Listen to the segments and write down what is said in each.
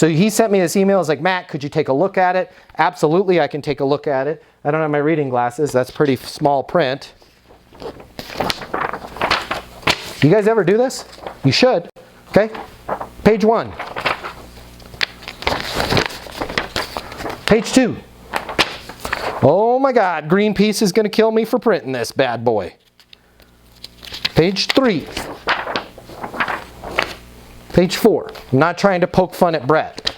So he sent me this email. He's like, Matt, could you take a look at it? Absolutely, I can take a look at it. I don't have my reading glasses. That's pretty small print. You guys ever do this? You should. Okay? Page 1. Page 2. Oh my God, Greenpeace is going to kill me for printing this bad boy. Page 3. Page 4. I'm not trying to poke fun at Brett.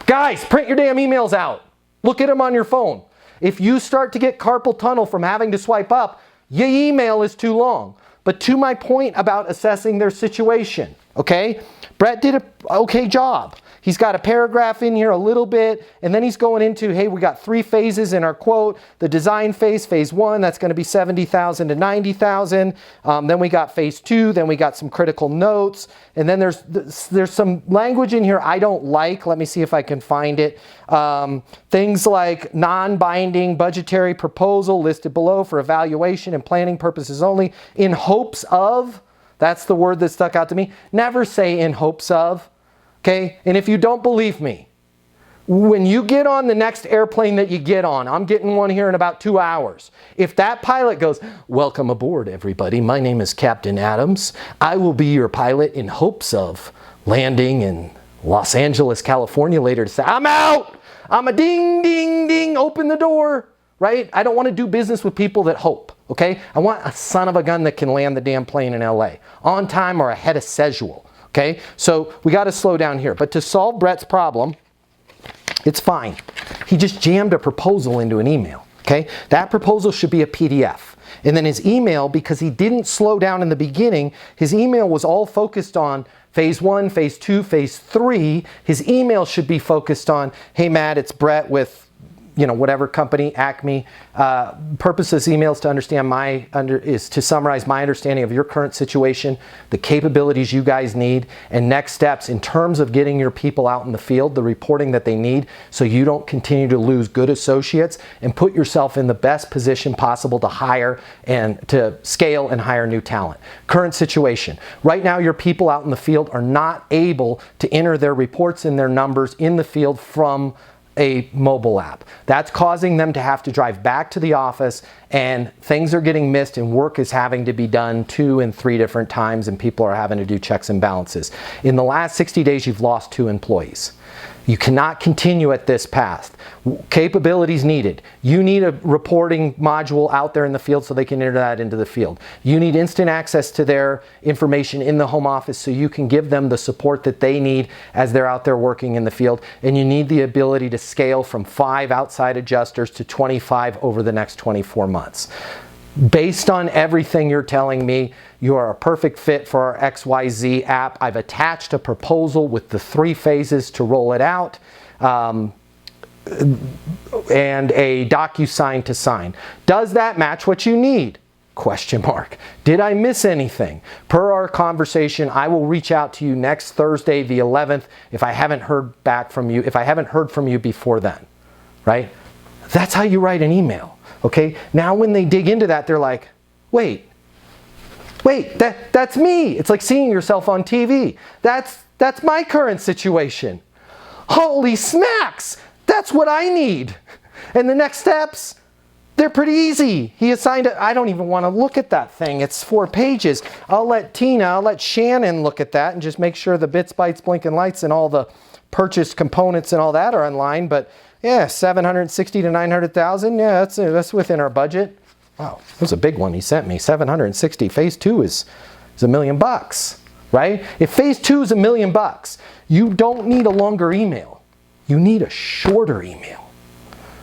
Guys, print your damn emails out. Look at them on your phone. If you start to get carpal tunnel from having to swipe up, your email is too long. But to my point about assessing their situation, okay? Brett did an okay job. He's got a paragraph in here a little bit, and then he's going into, hey, we got 3 phases in our quote. The design phase, phase 1, that's going to be 70,000 to 90,000. Then we got phase 2, then we got some critical notes, and then there's some language in here I don't like. Let me see if I can find it. Things like non-binding budgetary proposal listed below for evaluation and planning purposes only, in hopes of, that's the word that stuck out to me. Never say in hopes of. Okay, and if you don't believe me, when you get on the next airplane that you get on, I'm getting one here in about 2 hours. If that pilot goes, welcome aboard everybody, my name is Captain Adams. I will be your pilot in hopes of landing in Los Angeles, California later to say, I'm out! I'm a ding, ding, ding, open the door, right? I don't want to do business with people that hope, okay? I want a son of a gun that can land the damn plane in LA on time or ahead of schedule. Okay, so we got to slow down here. But to solve Brett's problem, it's fine. He just jammed a proposal into an email. Okay, that proposal should be a PDF. And then his email, because he didn't slow down in the beginning, his email was all focused on phase 1, phase 2, phase 3. His email should be focused on, hey Matt, it's Brett with, you know, whatever company, Acme. Purpose of this email is to understand is to summarize my understanding of your current situation, the capabilities you guys need, and next steps in terms of getting your people out in the field, the reporting that they need, so you don't continue to lose good associates and put yourself in the best position possible to hire and to scale and hire new talent. Current situation. Right now, your people out in the field are not able to enter their reports and their numbers in the field from a mobile app. That's causing them to have to drive back to the office, and things are getting missed and work is having to be done 2 and 3 different times, and people are having to do checks and balances. In the last 60 days, you've lost 2 employees. You cannot continue at this path. Capabilities needed. You need a reporting module out there in the field so they can enter that into the field. You need instant access to their information in the home office so you can give them the support that they need as they're out there working in the field. And you need the ability to scale from 5 outside adjusters to 25 over the next 24 months. Based on everything you're telling me, you are a perfect fit for our XYZ app. I've attached a proposal with the 3 phases to roll it out, and a DocuSign to sign. Does that match what you need? Question mark. Did I miss anything? Per our conversation, I will reach out to you next Thursday, the 11th, if I haven't heard back from you, if I haven't heard from you before then, right? That's how you write an email. Okay, now when they dig into that, they're like, wait, that's me. It's like seeing yourself on TV. That's my current situation. Holy smacks, that's what I need. And the next steps, they're pretty easy. He assigned it. I don't even want to look at that thing. It's 4 pages. I'll let Shannon look at that and just make sure the bits, bytes, blinking lights and all the purchased components and all that are in line. But yeah, 760 to 900,000. Yeah, that's within our budget. Wow, that was a big one he sent me. 760. Phase 2 is $1 million, right? If phase 2 is $1 million, you don't need a longer email. You need a shorter email.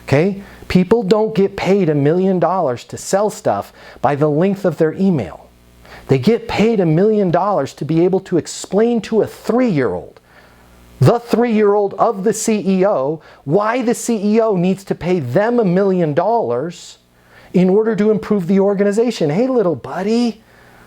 Okay? People don't get paid $1 million to sell stuff by the length of their email. They get paid $1 million to be able to explain to a 3-year-old, the 3-year-old of the CEO, why the CEO needs to pay them $1 million in order to improve the organization. Hey, little buddy,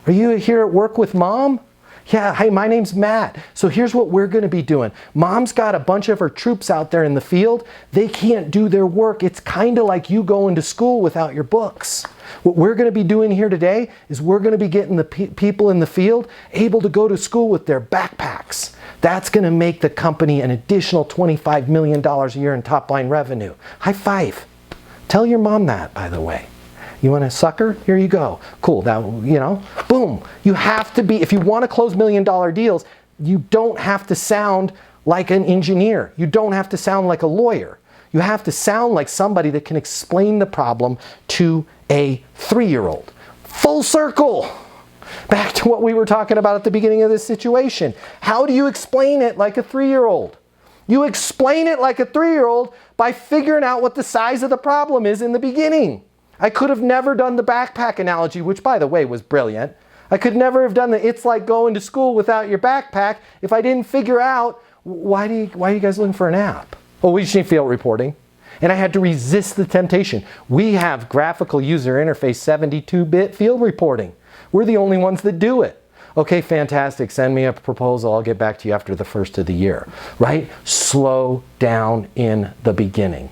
are you here at work with mom? Yeah, hey, my name's Matt. So here's what we're going to be doing. Mom's got a bunch of her troops out there in the field. They can't do their work. It's kind of like you going to school without your books. What we're going to be doing here today is we're going to be getting the people in the field able to go to school with their backpacks. That's going to make the company an additional $25 million a year in top line revenue. High five. Tell your mom that, by the way. You want a sucker? Here you go. Cool. That, boom. You have to be, if you want to close $1 million deals, you don't have to sound like an engineer. You don't have to sound like a lawyer. You have to sound like somebody that can explain the problem to a 3-year-old. Full circle. Back to what we were talking about at the beginning of this situation. How do you explain it like a 3-year-old? You explain it like a 3-year-old by figuring out what the size of the problem is in the beginning. I could have never done the backpack analogy, which by the way was brilliant. I could never have done it's like going to school without your backpack if I didn't figure out why are you guys looking for an app? Oh, we just need field reporting. And I had to resist the temptation. We have graphical user interface 72-bit field reporting. We're the only ones that do it. Okay, fantastic. Send me a proposal. I'll get back to you after the first of the year. Right? Slow down in the beginning.